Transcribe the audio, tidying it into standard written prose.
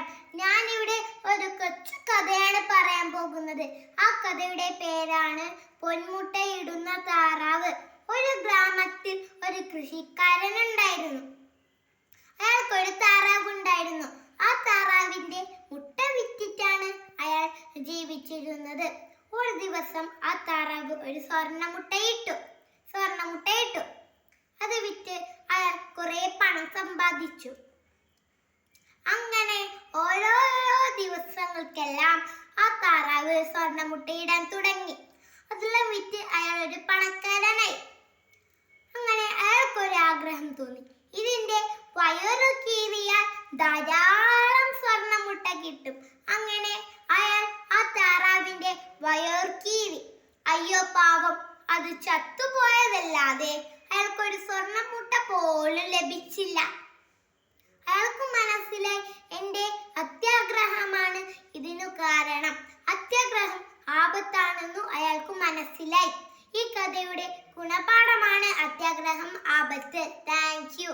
നമസ്കാരം. ഞാനിവിടെ ഒരു കൊച്ചു കഥയാണ് പറയാൻ പോകുന്നത്. ആ കഥയുടെ പേരാണ് പൊന്മുട്ടയിടുന്ന താറാവ്. ഒരു ഗ്രാമത്തിൽ ഒരു കൃഷിക്കാരൻ ഉണ്ടായിരുന്നു. അയാൾക്കൊരു താറാവ് ഉണ്ടായിരുന്നു. ആ താറാവിന്റെ മുട്ട വിറ്റിട്ടാണ് അയാൾ ജീവിച്ചിരുന്നത്. ഒരു ദിവസം ആ താറാവ് ഒരു സ്വർണ്ണമുട്ടയിട്ടു. അത് വിറ്റ് അയാൾ കുറെ പണം സമ്പാദിച്ചു. അങ്ങനെ ഓരോ ദിവസങ്ങൾക്കെല്ലാം ആ താറാവ് സ്വർണ്ണമുട്ടയിടാൻ തുടങ്ങി. അതെല്ലാം വിറ്റ് അയാൾ ഒരു പണക്കാരനായി. അങ്ങനെ അയാൾക്കൊരു ആഗ്രഹം തോന്നി, ഇതിന്റെ വയറ് കീറിയാൽ ധാരാളം സ്വർണ്ണമുട്ട കിട്ടും. അങ്ങനെ അയാൾ ആ താറാവിന്റെ വയർ കീറി. അയ്യോ പാവം, അത് ചത്തുപോയതല്ലാതെ അയാൾക്കൊരു സ്വർണ്ണമുട്ട പോലും ലഭിച്ചില്ല. അയാൾക്ക് മനസ്സിലായി, എന്റെ അത്യാഗ്രഹമാണ് ഇതിനു കാരണം. അത്യാഗ്രഹം ആപത്താണെന്നു അയാൾക്ക് മനസ്സിലായി. ഈ കഥയുടെ ഗുണപാഠമാണ് അത്യാഗ്രഹം ആപത്ത്. Thank you.